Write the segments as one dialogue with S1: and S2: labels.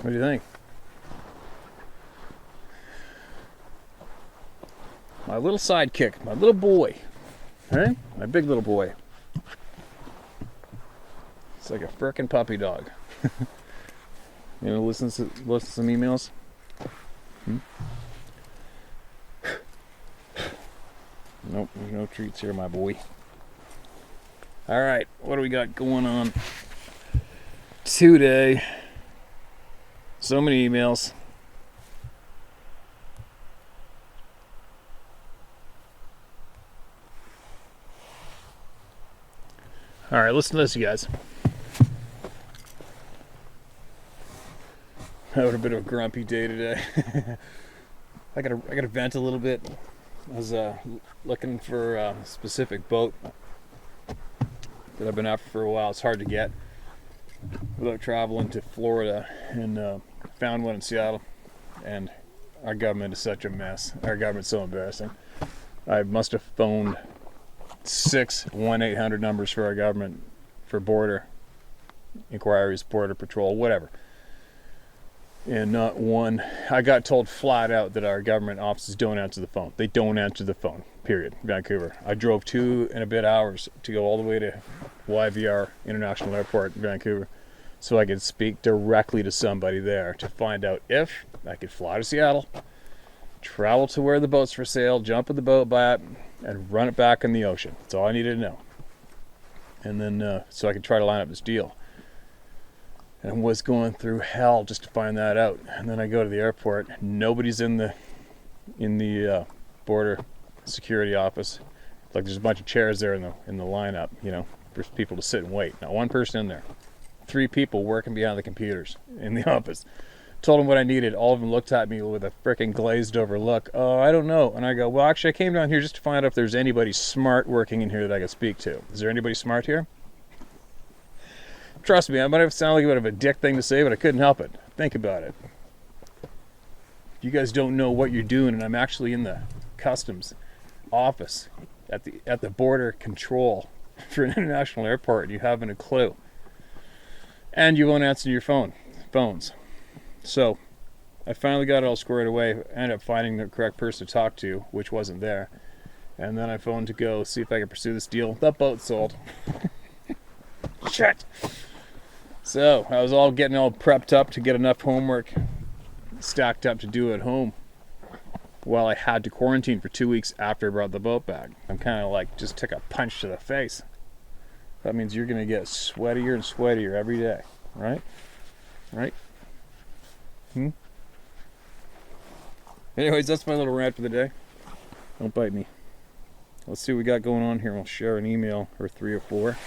S1: What do you think? My little sidekick, my little boy, right? My big little boy. It's like a frickin' puppy dog. You know, listen to some emails. Nope, there's no treats here, my boy. All right, what do we got going on today? So many emails. All right, listen to this, you guys. I had a bit of a grumpy day today. I gotta vent a little bit. I was looking for a specific boat that I've been after for a while. It's hard to get without traveling to Florida, and found one in Seattle. And our government is such a mess. Our government's so embarrassing. I must have phoned 6 1-800 numbers for our government for border inquiries, border patrol, whatever. And not one. I got told flat out that our government offices don't answer the phone. They don't answer the phone, period. Vancouver. I drove 2 and a bit hours to go all the way to YVR International Airport in Vancouver so I could speak directly to somebody there to find out if I could fly to Seattle, travel to where the boat's for sale, jump in the boat, buy it, and run it back in the ocean. That's all I needed to know. And then so I could try to line up this deal. And was going through hell just to find that out. And then I go to the airport. Nobody's in the border security office. Like there's a bunch of chairs there in the lineup, you know, for people to sit and wait. Not one person in there. 3 people working behind the computers in the office. Told them what I needed. All of them looked at me with a freaking glazed over look. Oh, I don't know. And I go, well, actually, I came down here just to find out if there's anybody smart working in here that I could speak to. Is there anybody smart here? Trust me, I might have sounded like a bit of a dick thing to say, but I couldn't help it. Think about it. You guys don't know what you're doing, and I'm actually in the customs office at the border control for an international airport, and you haven't a clue. And you won't answer your phones. So I finally got it all squared away. I ended up finding the correct person to talk to, which wasn't there. And then I phoned to go see if I could pursue this deal. That boat sold. Shit. So I was getting all prepped up to get enough homework stacked up to do at home while I had to quarantine for 2 weeks after I brought the boat back. I'm kind of like, just took a punch to the face. That means you're going to get sweatier and sweatier every day, right? Right? Anyways, that's my little rant for the day. Don't bite me. Let's see what we got going on here. We'll share an email or 3 or 4.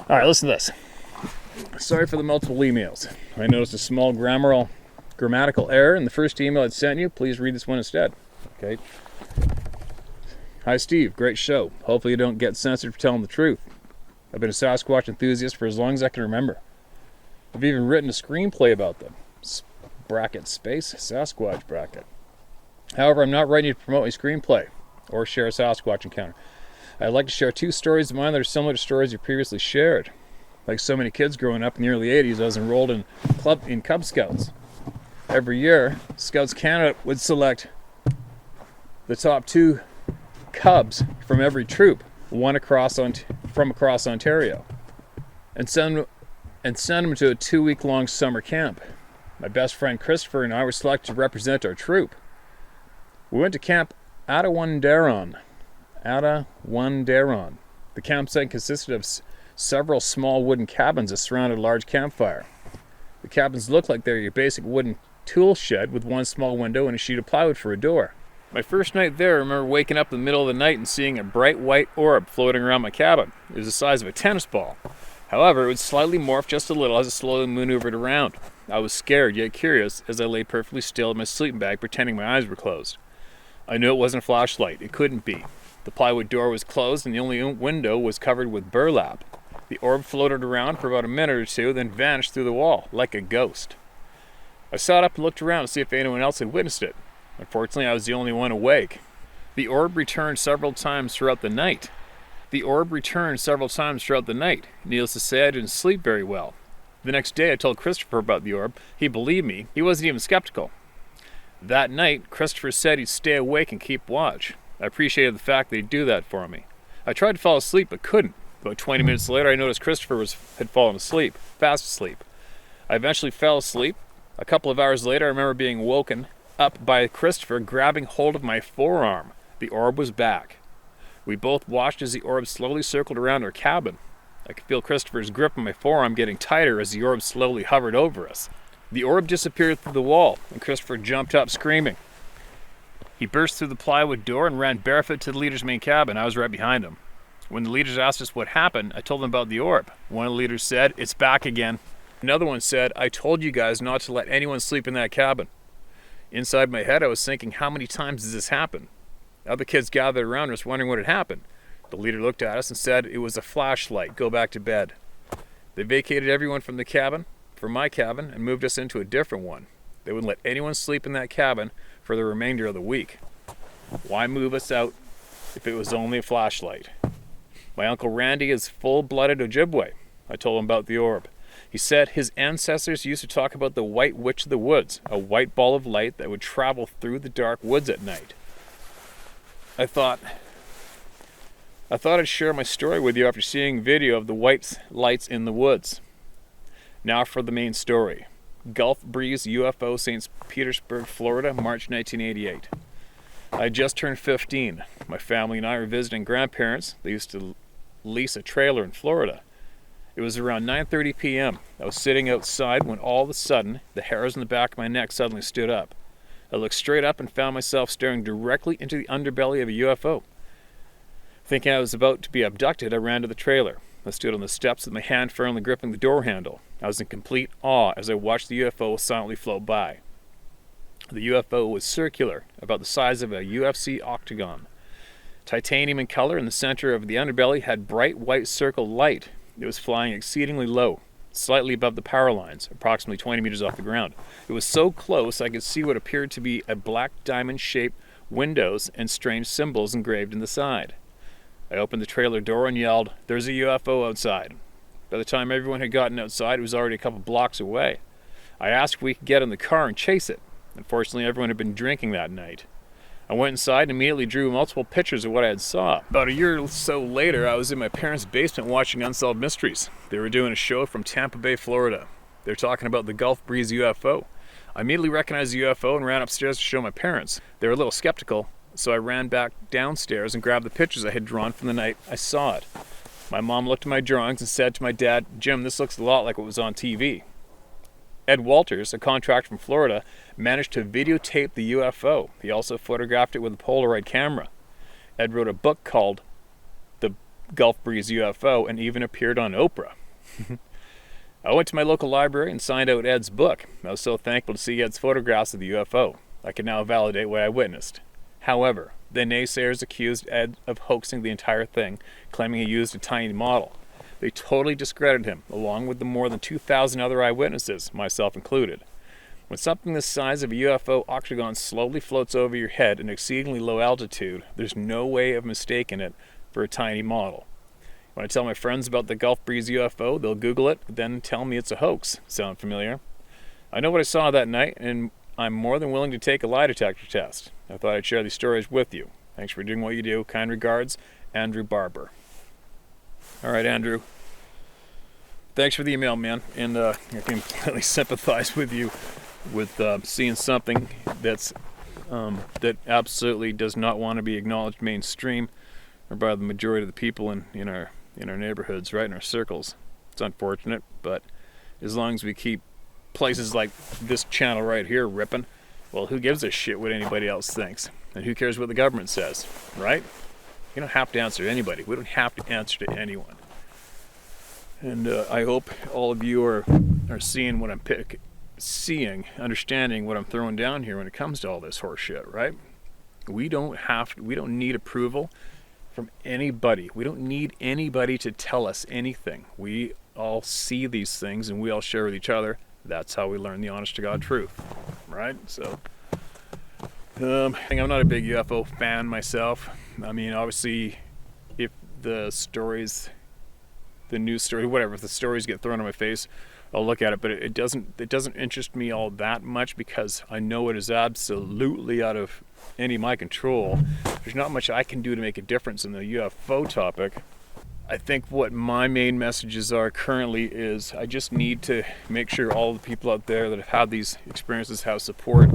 S1: All right, listen to this. Sorry for the multiple emails. I noticed a small grammatical error in the first email I'd sent you. Please read this one instead. Okay. Hi, Steve. Great show. Hopefully you don't get censored for telling the truth. I've been a Sasquatch enthusiast for as long as I can remember. I've even written a screenplay about them. Bracket space Sasquatch bracket. However, I'm not writing to promote a screenplay or share a Sasquatch encounter. I'd like to share 2 stories of mine that are similar to stories you previously shared. Like so many kids growing up in the early 80s, I was enrolled in Cub Scouts. Every year, Scouts Canada would select the top 2 cubs from every troop, one from across Ontario, and send them to a 2-week-long summer camp. My best friend Christopher and I were selected to represent our troop. We went to Camp Attawandaron. The campsite consisted of several small wooden cabins that surrounded a large campfire. The cabins looked like they were your basic wooden tool shed with one small window and a sheet of plywood for a door. My first night there, I remember waking up in the middle of the night and seeing a bright white orb floating around my cabin. It was the size of a tennis ball. However, it would slightly morph just a little as it slowly maneuvered around. I was scared yet curious as I lay perfectly still in my sleeping bag pretending my eyes were closed. I knew it wasn't a flashlight. It couldn't be. The plywood door was closed and the only window was covered with burlap. The orb floated around for about a minute or 2, then vanished through the wall, like a ghost. I sat up and looked around to see if anyone else had witnessed it. Unfortunately, I was the only one awake. The orb returned several times throughout the night. Needless to say, I didn't sleep very well. The next day I told Christopher about the orb. He believed me. He wasn't even skeptical. That night, Christopher said he'd stay awake and keep watch. I appreciated the fact that he'd do that for me. I tried to fall asleep but couldn't. About 20 minutes later I noticed Christopher had fallen asleep, fast asleep. I eventually fell asleep. A couple of hours later I remember being woken up by Christopher grabbing hold of my forearm. The orb was back. We both watched as the orb slowly circled around our cabin. I could feel Christopher's grip on my forearm getting tighter as the orb slowly hovered over us. The orb disappeared through the wall, and Christopher jumped up screaming. He burst through the plywood door and ran barefoot to the leader's main cabin. I was right behind him. When the leaders asked us what happened, I told them about the orb. One of the leaders said, "It's back again." Another one said, "I told you guys not to let anyone sleep in that cabin." Inside my head, I was thinking, how many times does this happen? Other kids gathered around us wondering what had happened. The leader looked at us and said, "It was a flashlight. Go back to bed." They vacated everyone from my cabin, and moved us into a different one. They wouldn't let anyone sleep in that cabin for the remainder of the week. Why move us out if it was only a flashlight? My Uncle Randy is full-blooded Ojibwe. I told him about the orb. He said his ancestors used to talk about the White Witch of the Woods, a white ball of light that would travel through the dark woods at night. I thought I'd share my story with you after seeing video of the white lights in the woods. Now for the main story. Gulf Breeze UFO, St. Petersburg, Florida, March 1988. I had just turned 15. My family and I were visiting grandparents. They used to lease a trailer in Florida. It was around 9:30 p.m. I was sitting outside when all of a sudden, the hairs on the back of my neck suddenly stood up. I looked straight up and found myself staring directly into the underbelly of a UFO. Thinking I was about to be abducted, I ran to the trailer. I stood on the steps with my hand firmly gripping the door handle. I was in complete awe as I watched the UFO silently float by. The UFO was circular, about the size of a UFC octagon. Titanium in color, in the center of the underbelly had bright white circle light. It was flying exceedingly low, slightly above the power lines, approximately 20 meters off the ground. It was so close I could see what appeared to be a black diamond-shaped windows and strange symbols engraved in the side. I opened the trailer door and yelled, "There's a UFO outside." By the time everyone had gotten outside, it was already a couple blocks away. I asked if we could get in the car and chase it. Unfortunately, everyone had been drinking that night. I went inside and immediately drew multiple pictures of what I had saw. About a year or so later, I was in my parents' basement watching Unsolved Mysteries. They were doing a show from Tampa Bay, Florida. They were talking about the Gulf Breeze UFO. I immediately recognized the UFO and ran upstairs to show my parents. They were a little skeptical, so I ran back downstairs and grabbed the pictures I had drawn from the night I saw it. My mom looked at my drawings and said to my dad, "Jim, this looks a lot like what was on TV." Ed Walters, a contractor from Florida, managed to videotape the UFO. He also photographed it with a Polaroid camera. Ed wrote a book called The Gulf Breeze UFO and even appeared on Oprah. I went to my local library and signed out Ed's book. I was so thankful to see Ed's photographs of the UFO. I could now validate what I witnessed. However, the naysayers accused Ed of hoaxing the entire thing, claiming he used a tiny model. They totally discredited him, along with the more than 2,000 other eyewitnesses, myself included. When something the size of a UFO octagon slowly floats over your head at an exceedingly low altitude, there's no way of mistaking it for a tiny model. When I tell my friends about the Gulf Breeze UFO, they'll Google it, then tell me it's a hoax. Sound familiar? I know what I saw that night, and I'm more than willing to take a lie detector test. I thought I'd share these stories with you. Thanks for doing what you do. Kind regards, Andrew Barber. All right, Andrew. Thanks for the email, man. And I can completely sympathize with you with seeing something that absolutely does not want to be acknowledged mainstream or by the majority of the people in our neighborhoods, right, in our circles. It's unfortunate, but as long as we keep places like this channel right here ripping, well, who gives a shit what anybody else thinks? And who cares what the government says, right? You don't have to answer to anybody. We don't have to answer to anyone. And I hope all of you are seeing what I'm understanding what I'm throwing down here when it comes to all this horse shit, right? We don't need approval from anybody. We don't need anybody to tell us anything. We all see these things and we all share with each other. That's how we learn the honest to God truth, right? So, I'm not a big UFO fan myself. I mean, obviously, if the stories, the news story, whatever, if the stories get thrown in my face I'll look at it, but it doesn't interest me all that much because I know it is absolutely out of any of my control. There's not much I can do to make a difference in the UFO topic. I think what my main messages are currently is I just need to make sure all the people out there that have had these experiences have support,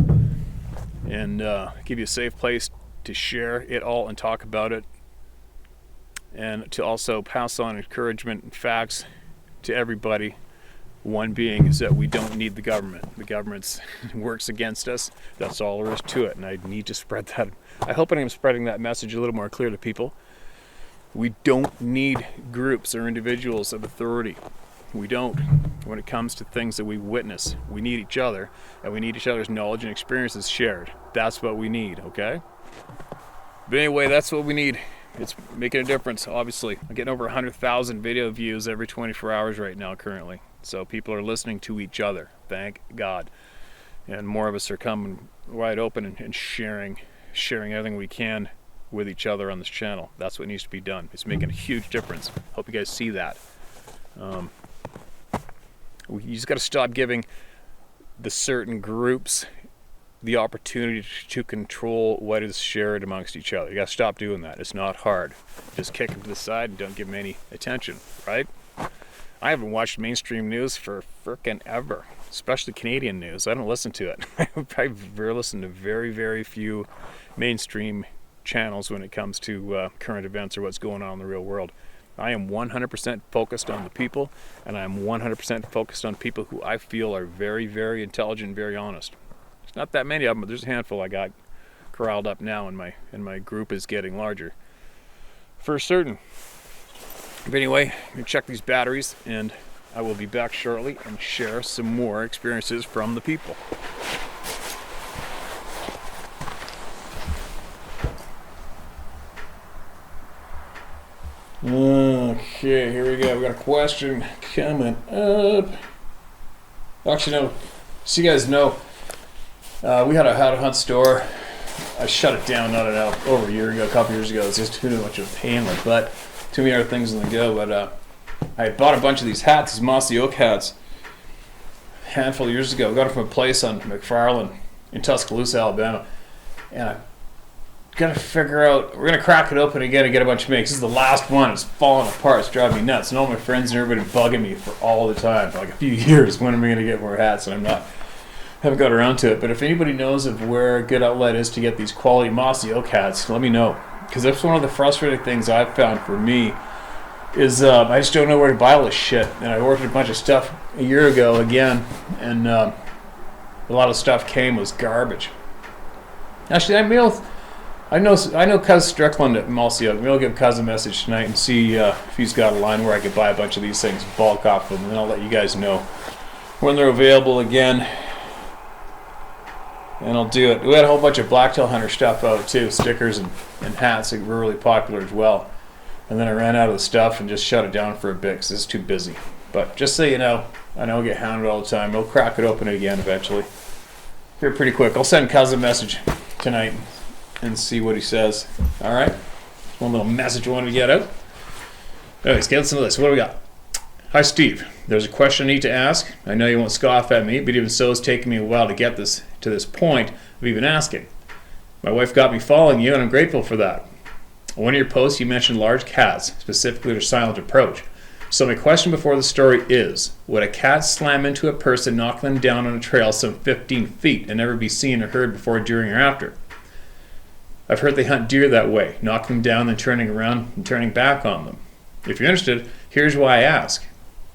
S1: and give you a safe place to share it all and talk about it, and to also pass on encouragement and facts to everybody. One being is that we don't need the government. The government works against us. That's all there is to it, and I need to spread that. I hope I'm spreading that message a little more clear to people. We don't need groups or individuals of authority. We don't. When it comes to things that we witness, we need each other, and we need each other's knowledge and experiences shared. That's what we need, okay? But anyway, that's what we need. It's making a difference, obviously. I'm getting over 100,000 video views every 24 hours right now currently. So people are listening to each other, thank God. And more of us are coming wide open and sharing everything we can with each other on this channel. That's what needs to be done. It's making a huge difference. Hope you guys see that. You just got to stop giving the certain groups the opportunity to control what is shared amongst each other. You got to stop doing that. It's not hard. Just kick them to the side and don't give them any attention, right? I haven't watched mainstream news for frickin' ever, especially Canadian news. I don't listen to it. I listen to very, very few mainstream channels when it comes to current events or what's going on in the real world. I am 100% focused on the people, and I am 100% focused on people who I feel are very, very intelligent and very honest. There's not that many of them, but there's a handful I got corralled up now, and my group is getting larger. For certain. But anyway, I'm going to check these batteries, and I will be back shortly and share some more experiences from the people. Okay, here we go. We got a question coming up. Actually, no. So you guys know, we had a how to hunt store. I shut it down, not over a year ago, a couple years ago. It's just too much of a pain in the butt. Too many other things on the go, but I bought a bunch of these hats, these mossy oak hats, a handful of years ago. I got them from a place on McFarland in Tuscaloosa, Alabama, and I got to figure out, we're going to crack it open again and get a bunch of makes. This is the last one. It's falling apart. It's driving me nuts, and all my friends and everybody bugging me for all the time, for like a few years, when am I going to get more hats, and haven't got around to it. But if anybody knows of where a good outlet is to get these quality mossy oak hats, let me know. Because that's one of the frustrating things I've found for me is I just don't know where to buy all this shit. And I ordered a bunch of stuff a year ago again, and a lot of stuff was garbage. Actually, I know Cuz Strickland at Mossy Oak. Maybe I'll give Cuz a message tonight and see if he's got a line where I could buy a bunch of these things, bulk off them, and then I'll let you guys know when they're available again. And I'll do it. We had a whole bunch of blacktail hunter stuff out too, stickers and hats that were really popular as well. And then I ran out of the stuff and just shut it down for a bit because it's too busy. But just so you know, I know I get hounded all the time. We'll crack it open again eventually. Here pretty quick. I'll send Cuz a message tonight and see what he says. Alright? One little message I wanted to get out. Anyways, get some of this. What do we got? Hi Steve. There's a question I need to ask. I know you won't scoff at me, but even so, it's taken me a while to get to this point of even asking. My wife got me following you, and I'm grateful for that. On one of your posts, you mentioned large cats, specifically their silent approach. So my question before the story is, would a cat slam into a person, knock them down on a trail some 15 feet, and never be seen or heard before, during, or after? I've heard they hunt deer that way, knock them down, then turning around and turning back on them. If you're interested, here's why I ask.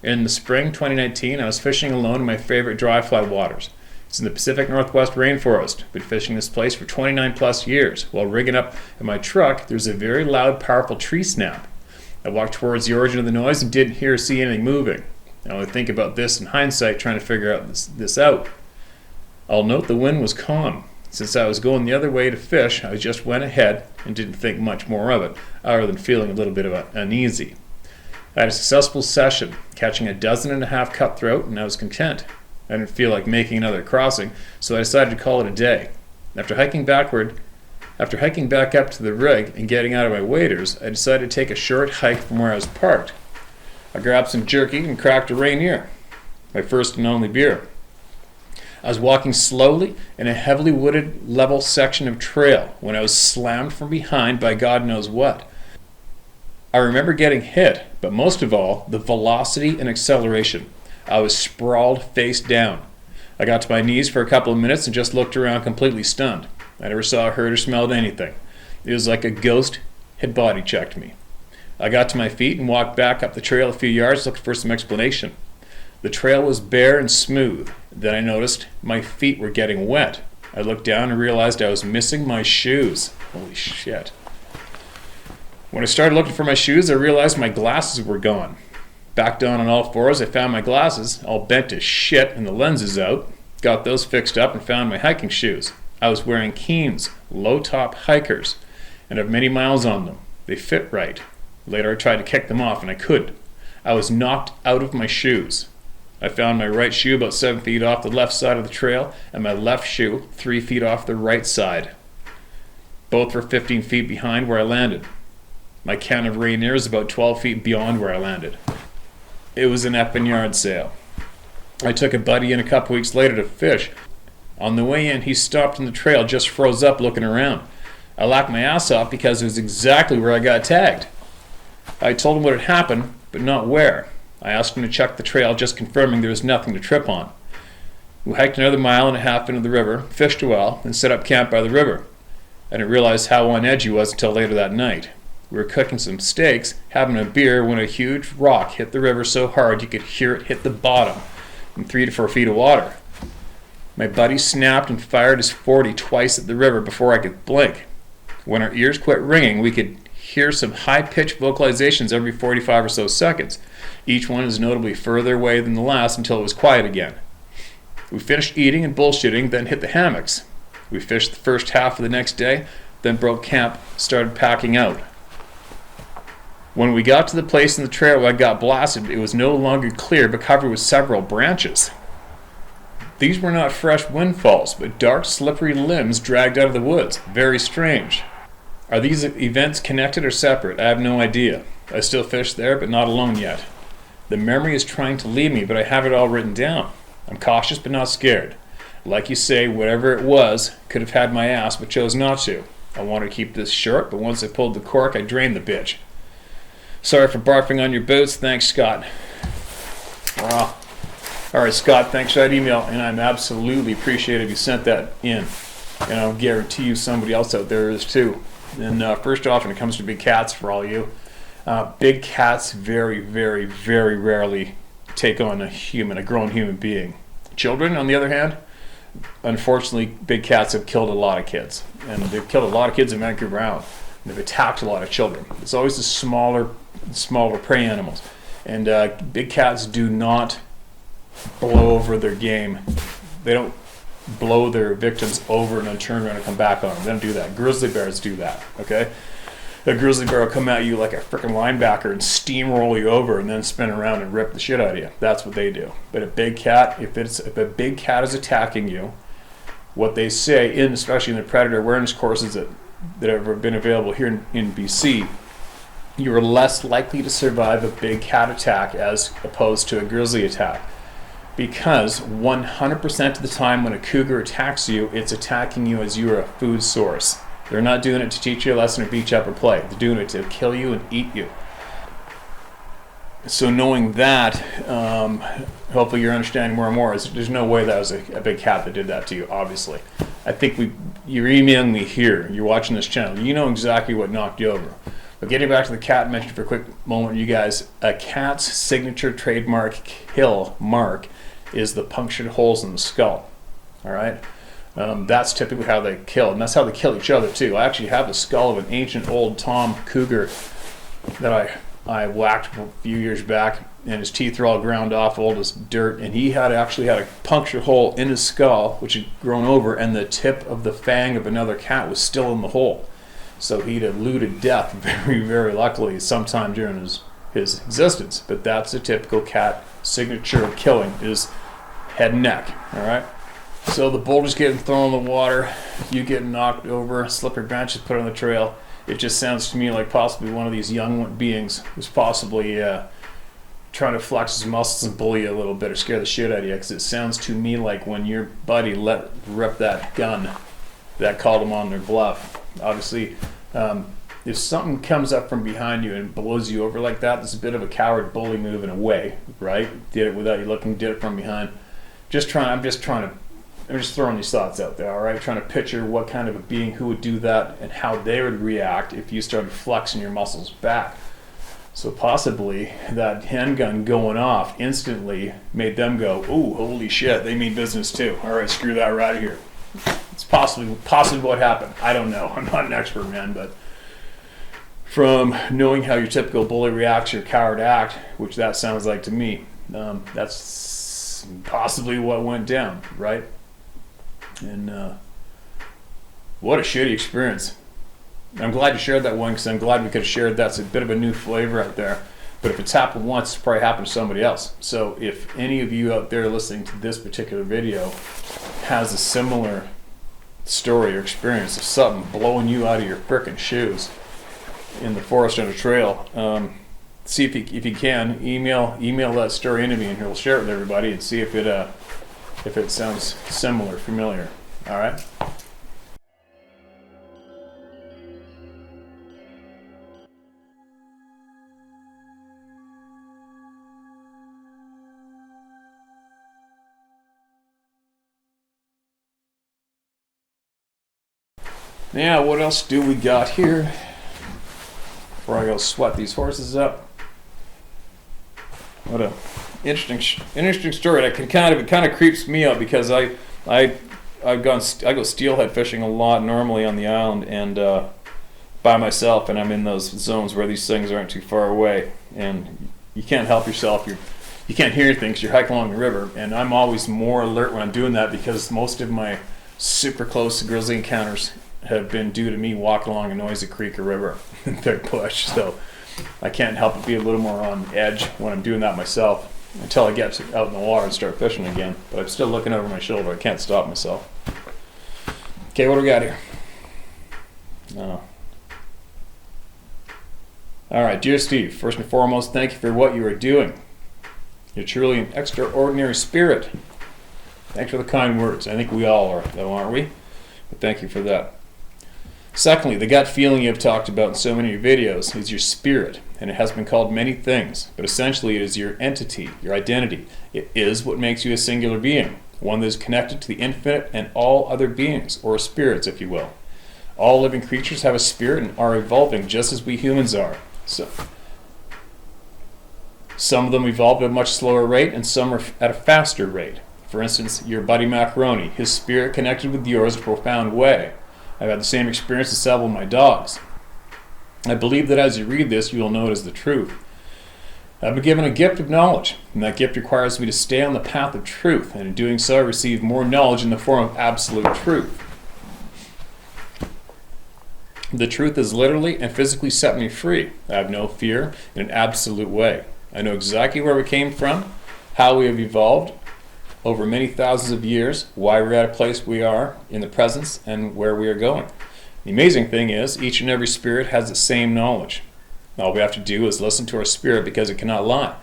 S1: In the spring 2019, I was fishing alone in my favorite dry fly waters. It's in the Pacific Northwest rainforest. Been fishing this place for 29 plus years. While rigging up in my truck, there's a very loud, powerful tree snap. I walked towards the origin of the noise and didn't hear or see anything moving. I only think about this in hindsight, trying to figure out this out. I'll note the wind was calm. Since I was going the other way to fish, I just went ahead and didn't think much more of it, other than feeling a little bit of uneasy. I had a successful session, catching 12 cutthroat, and I was content. I didn't feel like making another crossing, so I decided to call it a day. After hiking back up to the rig and getting out of my waders, I decided to take a short hike from where I was parked. I grabbed some jerky and cracked a Rainier. my first and only beer. I was walking slowly in a heavily wooded level section of trail when I was slammed from behind by God knows what. I remember getting hit, but most of all, the velocity and acceleration. I was sprawled face down. I got to my knees for a couple of minutes and just looked around completely stunned. I never saw, heard, or smelled anything. It was like a ghost had body checked me. I got to my feet and walked back up the trail a few yards looking for some explanation. The trail was bare and smooth. Then I noticed my feet were getting wet. I looked down and realized I was missing my shoes. Holy shit. When I started looking for my shoes, I realized my glasses were gone. Back down on all fours, I found my glasses, all bent to shit and the lenses out. Got those fixed up and found my hiking shoes. I was wearing Keens, low-top hikers, and have many miles on them. They fit right. Later I tried to kick them off and I couldn't. I was knocked out of my shoes. I found my right shoe about 7 feet off the left side of the trail and my left shoe 3 feet off the right side. Both were 15 feet behind where I landed. My can of Rainier is about 12 feet beyond where I landed. It was an effing yard sale. I took a buddy in a couple weeks later to fish. On the way in, he stopped in the trail, just froze up looking around. I laughed my ass off because it was exactly where I got tagged. I told him what had happened, but not where. I asked him to check the trail, just confirming there was nothing to trip on. We hiked another 1.5 miles into the river, fished a while, and set up camp by the river. I didn't realize how on edge he was until later that night. We were cooking some steaks, having a beer, when a huge rock hit the river so hard you could hear it hit the bottom in 3 to 4 feet of water. My buddy snapped and fired his .40 twice at the river before I could blink. When our ears quit ringing, we could hear some high-pitched vocalizations every 45 or so seconds. Each one is notably further away than the last until it was quiet again. We finished eating and bullshitting, then hit the hammocks. We fished the first half of the next day, then broke camp, started packing out. When we got to the place in the trail where I got blasted, it was no longer clear but covered with several branches. These were not fresh windfalls, but dark, slippery limbs dragged out of the woods. Very strange. Are these events connected or separate? I have no idea. I still fish there, but not alone yet. The memory is trying to leave me, but I have it all written down. I'm cautious but not scared. Like you say, whatever it was could have had my ass, but chose not to. I wanted to keep this short, but once I pulled the cork, I drained the bitch. Sorry for barfing on your boots. Thanks, Scott. Wow. All right, Scott, thanks for that email, and I'm absolutely appreciative you sent that in. And I'll guarantee you somebody else out there is too. And first off, when it comes to big cats, for all you, big cats very, very, very rarely take on a grown human being. Children, on the other hand, unfortunately, big cats have killed a lot of kids. And they've killed a lot of kids in Vancouver Island. They've attacked a lot of children. It's always the smaller prey animals. And big cats do not blow over their game. They don't blow their victims over and then turn around and come back on them. They don't do that. Grizzly bears do that, okay? A grizzly bear will come at you like a freaking linebacker and steamroll you over and then spin around and rip the shit out of you. That's what they do. But a big cat, if a big cat is attacking you, what they say, especially in the predator awareness courses that have been available here in BC, you are less likely to survive a big cat attack as opposed to a grizzly attack. Because 100% of the time when a cougar attacks you, it's attacking you as you are a food source. They're not doing it to teach you a lesson or beat you up or play. They're doing it to kill you and eat you. So knowing that, hopefully you're understanding more and more. There's no way that was a big cat that did that to you, obviously. I think you're emailing me here. You're watching this channel. You know exactly what knocked you over. But getting back to the cat mentioned for a quick moment, you guys, a cat's signature trademark kill mark is the punctured holes in the skull. All right? That's typically how they kill, and that's how they kill each other too. I actually have the skull of an ancient old Tom cougar that I whacked a few years back, and his teeth are all ground off, old as dirt, and he actually had a punctured hole in his skull, which had grown over, and the tip of the fang of another cat was still in the hole. So he'd eluded death very, very luckily sometime during his existence. But that's a typical cat signature of killing, is head and neck, all right? So the boulder's getting thrown in the water, you get knocked over, slippery branches put on the trail. It just sounds to me like possibly one of these young beings was possibly trying to flex his muscles and bully you a little bit or scare the shit out of you, because it sounds to me like when your buddy let rip that gun, that called him on their bluff. Obviously, if something comes up from behind you and blows you over like that, that's a bit of a coward bully move in a way, right? Did it without you looking, did it from behind. I'm just throwing these thoughts out there, all right? Trying to picture what kind of a being who would do that and how they would react if you started flexing your muscles back. So possibly that handgun going off instantly made them go, ooh, holy shit, they mean business too. All right, screw that right out of here. It's possibly what happened. I don't know. I'm not an expert, man, but from knowing how your typical bully reacts or coward act, which that sounds like to me, that's possibly what went down, right? And what a shitty experience. I'm glad you shared that one, because I'm glad we could have shared that. It's a bit of a new flavor out there. But if it's happened once, it's probably happened to somebody else. So if any of you out there listening to this particular video has a similar story or experience of something blowing you out of your frickin' shoes in the forest on a trail, see if you can email that story into me, and we'll share it with everybody and see if it sounds similar, familiar. All right. Now, what else do we got here? Before I go sweat these horses up. What a interesting story. That kind of creeps me out, because I go steelhead fishing a lot normally on the island and by myself, and I'm in those zones where these things aren't too far away, and you can't help yourself. You can't hear things. You're hiking along the river, and I'm always more alert when I'm doing that, because most of my super close grizzly encounters have been due to me walking along a noisy creek or river in thick bush. So I can't help but be a little more on edge when I'm doing that myself, until I get out in the water and start fishing again. But I'm still looking over my shoulder. I can't stop myself. Okay, what do we got here? All right, dear Steve, first and foremost, thank you for what you are doing. You're truly an extraordinary spirit. Thanks for the kind words. I think we all are, though, aren't we? But thank you for that. Secondly, the gut feeling you have talked about in so many of your videos is your spirit, and it has been called many things, but essentially it is your entity, your identity. It is what makes you a singular being, one that is connected to the infinite and all other beings, or spirits, if you will. All living creatures have a spirit and are evolving just as we humans are. So, some of them evolve at a much slower rate, and some are at a faster rate. For instance, your buddy Macaroni, his spirit connected with yours in a profound way. I've had the same experience with several of my dogs. I believe that as you read this, you will know it is the truth. I've been given a gift of knowledge, and that gift requires me to stay on the path of truth, and in doing so I receive more knowledge in the form of absolute truth. The truth has literally and physically set me free. I have no fear in an absolute way. I know exactly where we came from, how we have evolved over many thousands of years, why we're at a place we are in the presence, and where we are going. The amazing thing is, each and every spirit has the same knowledge. All we have to do is listen to our spirit, because it cannot lie.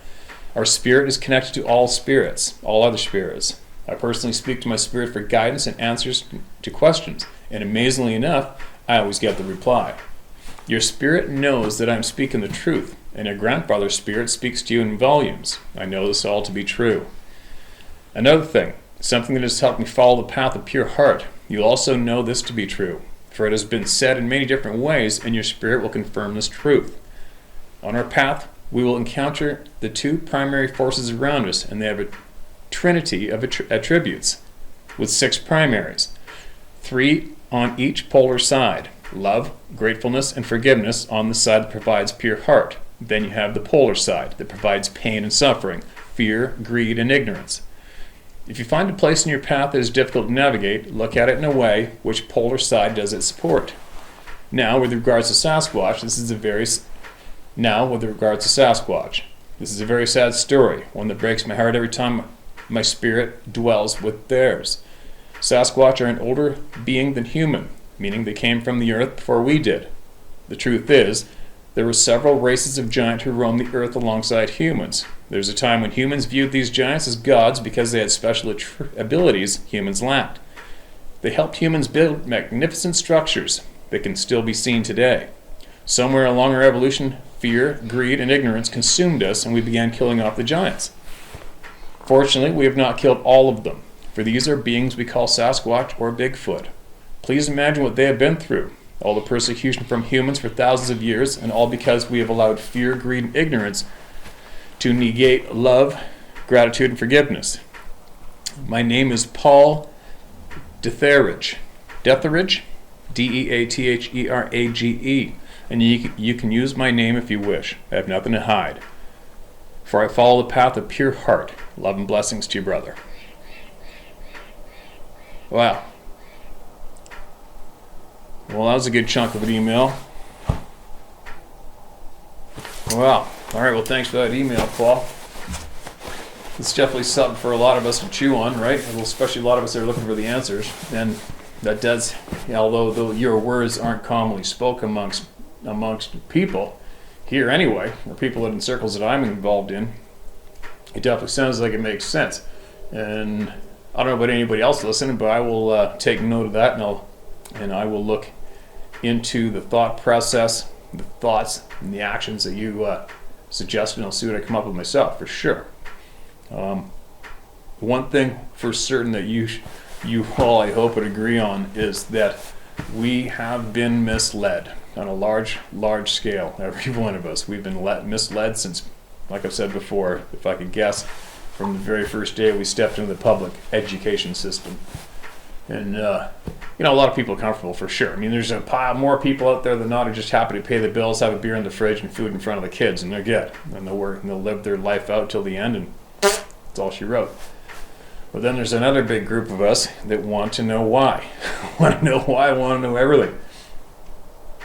S1: Our spirit is connected to all spirits, all other spirits. I personally speak to my spirit for guidance and answers to questions, and amazingly enough, I always get the reply. Your spirit knows that I'm speaking the truth, and your grandfather's spirit speaks to you in volumes. I know this all to be true. Another thing, something that has helped me follow the path of pure heart, you'll also know this to be true, for it has been said in many different ways, and your spirit will confirm this truth. On our path, we will encounter the two primary forces around us, and they have a trinity of attributes, with 6 primaries, 3 on each polar side: love, gratefulness, and forgiveness on the side that provides pure heart. Then you have the polar side that provides pain and suffering, fear, greed, and ignorance. If you find a place in your path that is difficult to navigate, look at it in a way which polar side does it support. Now, with regards to Sasquatch, this is a very sad story, one that breaks my heart every time my spirit dwells with theirs. Sasquatch are an older being than human, meaning they came from the earth before we did. The truth is, There were several races of giant who roamed the earth alongside humans. There's a time when humans viewed these giants as gods because they had special abilities humans lacked. They helped humans build magnificent structures that can still be seen today. Somewhere along our evolution, fear, greed, and ignorance consumed us, and we began killing off the giants. Fortunately, we have not killed all of them, for these are beings we call Sasquatch or Bigfoot. Please imagine what they have been through. All the persecution from humans for thousands of years, and all because we have allowed fear, greed, and ignorance to negate love, gratitude, and forgiveness. My name is Paul Deatherage, Deatherage, and you can use my name if you wish. I have nothing to hide. For I follow the path of pure heart. Love and blessings to your brother. Wow. Well, that was a good chunk of an email. Wow. All right, well, thanks for that email, Paul. It's definitely something for a lot of us to chew on, right? Especially a lot of us that are looking for the answers. And that does, although your words aren't commonly spoken amongst people, here anyway, or people in circles that I'm involved in, it definitely sounds like it makes sense. And I don't know about anybody else listening, but I will take note of that, and I will look into the thought process, the thoughts, and the actions that you suggested, and I'll see what I come up with myself, for sure. One thing for certain that you all, I hope, would agree on is that we have been misled on a large scale. Every one of us. We've been misled since, like I've said before, if I could guess, from the very first day we stepped into the public education system. And, a lot of people are comfortable, for sure. I mean, there's a pile more people out there than not who just happy to pay the bills, have a beer in the fridge, and food in front of the kids, and they're good. And they'll work, and they'll live their life out till the end, and that's all she wrote. But then there's another big group of us that want to know why. Want to know why, want to know everything.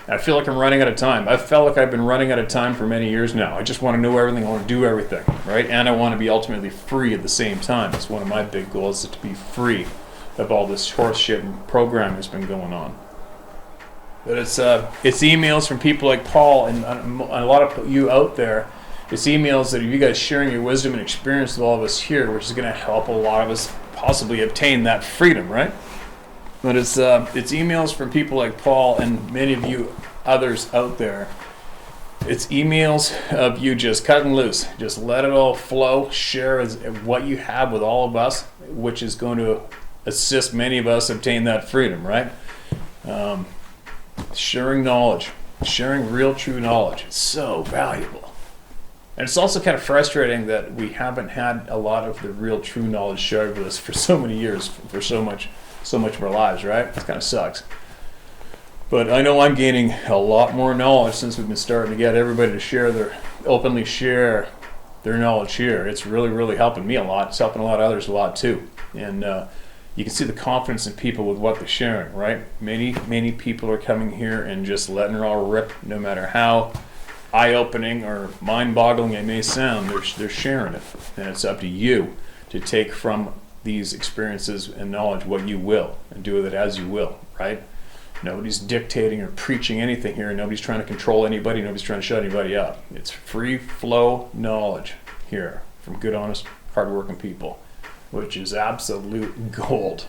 S1: I feel like I'm running out of time. I felt like I've been running out of time for many years now. I just want to know everything. I want to do everything, right? And I want to be ultimately free at the same time. It's one of my big goals, is to be free of all this horse shit and program that's been going on. But it's emails from people like Paul and a lot of you out there. It's emails that you guys sharing your wisdom and experience with all of us here, which is going to help a lot of us possibly obtain that freedom, right? But it's emails from people like Paul and many of you others out there. It's emails of you just cutting loose. Just let it all flow. Share what you have with all of us, which is going to assist many of us obtain that freedom, right? Sharing knowledge. Sharing real, true knowledge. It's so valuable. And it's also kind of frustrating that we haven't had a lot of the real, true knowledge shared with us for so many years, for so much of our lives, right? It kind of sucks. But I know I'm gaining a lot more knowledge since we've been starting to get everybody to openly share their knowledge here. It's really, really helping me a lot. It's helping a lot of others a lot too. And you can see the confidence in people with what they're sharing, right? Many people are coming here and just letting it all rip, no matter how eye-opening or mind-boggling it may sound. They're sharing it, and it's up to you to take from these experiences and knowledge what you will, and do with it as you will, right? Nobody's dictating or preaching anything here. Nobody's trying to control anybody. Nobody's trying to shut anybody up. It's free flow knowledge here from good, honest, hardworking people, which is absolute gold.